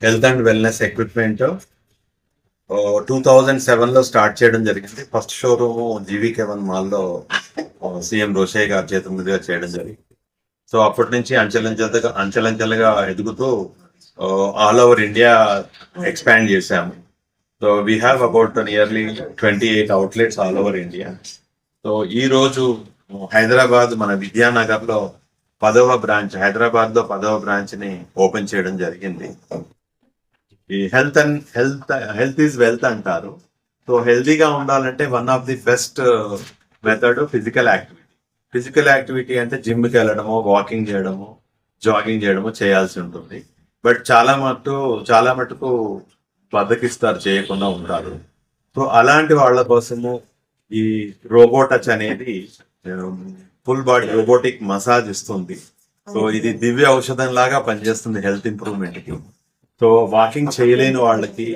Health and wellness equipment 2007లో start చేయడం జరిగింది. ఫస్ట్ షోరూమ్ జీవీకే1 మాల్లో సీఎం రోషయ్య గారి చేతుల మీదుగా చేయడం జరిగింది. సో అప్పటి నుంచి అంచెలంచెలుగా ఎదుగుతూ ఆల్ ఓవర్ ఇండియా ఎక్స్పాండ్ చేశాము. So we have about nearly 28 outlets all over India. So ఈ రోజు హైదరాబాద్ మన విద్యానగర్లో 10వ బ్రాంచ్, హైదరాబాద్లో 10వ బ్రాంచ్ ని ఓపెన్ చేయడం జరిగింది. ఈ హెల్త్ ఈజ్ వెల్త్ అంటారు. సో హెల్తీగా ఉండాలంటే one of the best method physical activity. Physical activity అంటే జిమ్కి వెళ్ళడము, వాకింగ్ చేయడము, జాగింగ్ చేయడము చేయాల్సి ఉంటుంది. బట్ చాలా మటుకు బద్దకిస్తారు, చేయకుండా ఉంటారు. సో అలాంటి వాళ్ళ కోసము ఈ రోబోటచ్ అనేది ఫుల్ బాడీ రోబోటిక్ మసాజ్ ఇస్తుంది. సో ఇది దివ్య ఔషధం లాగా పనిచేస్తుంది హెల్త్ ఇంప్రూవ్మెంట్ కి. సో వాకింగ్ చేయలేని వాళ్ళకి,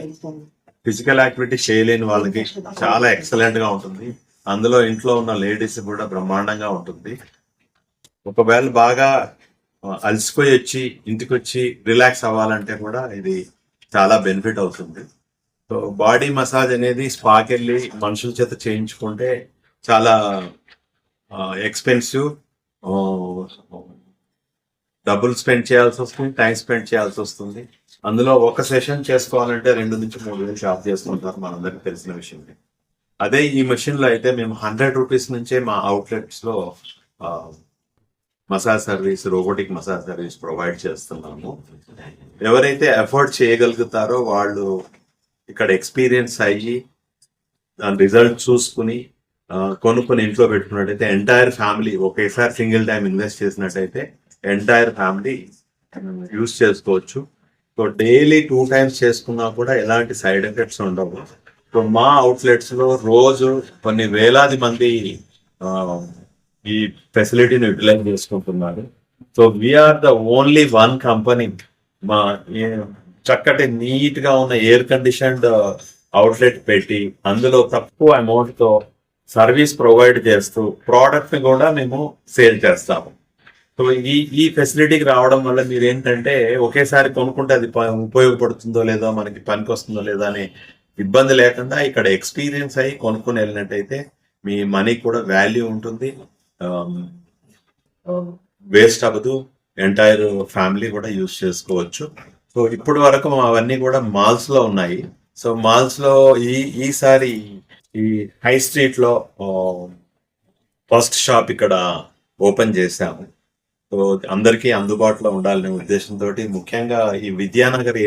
ఫిజికల్ యాక్టివిటీ చేయలేని వాళ్ళకి చాలా ఎక్సలెంట్ గా ఉంటుంది. అందులో ఇంట్లో ఉన్న లేడీస్ కూడా బ్రహ్మాండంగా ఉంటుంది. ఒకవేళ బాగా అలసిపోయి వచ్చి ఇంటికి వచ్చి రిలాక్స్ అవ్వాలంటే కూడా ఇది చాలా బెనిఫిట్ అవుతుంది. సో బాడీ మసాజ్ అనేది స్పాకి వెళ్ళి మనుషుల చేత చేయించుకుంటే చాలా ఎక్స్పెన్సివ్, డబ్బులు స్పెండ్ చేయాల్సి వస్తుంది, టైం స్పెండ్ చేయాల్సి వస్తుంది. అందులో ఒక సెషన్ చేసుకోవాలంటే 2 నుంచి 3 వేలు షాప్ చేసుకుంటారు, మనందరికి తెలిసిన విషయం. అదే ఈ మెషిన్ లో అయితే మేము 100 రూపీస్ నుంచే మా అవుట్లెట్స్ లో massage service, robotic massage service provide చేస్తున్నాము. ఎవరైతే ఎఫోర్డ్ చేయగలుగుతారో వాళ్ళు ఇక్కడ ఎక్స్పీరియన్స్ అయ్యి దాని రిజల్ట్ చూసుకుని కొనుక్కొని ఇంట్లో పెట్టుకున్నట్టయితే ఎంటైర్ ఫ్యామిలీ ఒకేసారి సింగిల్ టైం ఇన్వెస్ట్ చేసినట్టయితే ఎంటైర్ ఫ్యామిలీ యూజ్ చేసుకోవచ్చు. సో డైలీ 2 టైమ్స్ చేసుకున్నా కూడా ఎలాంటి సైడ్ ఎఫెక్ట్స్ ఉండవు. సో మా అవుట్లెట్స్ లో రోజు కొన్ని వేలాది మంది ఈ ఫెసిలిటీని యూటిలైజ్ చేసుకుంటున్నారు. So we are the only one company మా చక్కటి నీట్ గా ఉన్న ఎయిర్ కండిషన్డ్ అవుట్లెట్ పెట్టి అందులో తక్కువ అమౌంట్ తో సర్వీస్ ప్రొవైడ్ చేస్తూ ప్రోడక్ట్ ని కూడా మేము సేల్ చేస్తాము. సో ఈ ఫెసిలిటీకి రావడం వల్ల మీరు ఏంటంటే ఒకేసారి కొనుక్కుంటే అది ఉపయోగపడుతుందో లేదో, మనకి పనికి వస్తుందో లేదో అనే ఇబ్బంది లేకుండా ఇక్కడ ఎక్స్పీరియన్స్ అయ్యి కొనుక్కొని వెళ్ళినట్టయితే మీ మనీ కూడా వాల్యూ ఉంటుంది, వేస్ట్ అవ్వదు, ఎంటైర్ ఫ్యామిలీ కూడా యూజ్ చేసుకోవచ్చు. సో ఇప్పటి వరకు అవన్నీ కూడా మాల్స్ లో ఉన్నాయి. సో మాల్స్ లో ఈసారి ఈ హై స్ట్రీట్ లో ఫస్ట్ షాప్ ఇక్కడ ఓపెన్ చేశాము. సో అందరికీ అందుబాటులో ఉండాలనే ఉద్దేశంతో ముఖ్యంగా ఈ విద్యానగర్ ఏరియా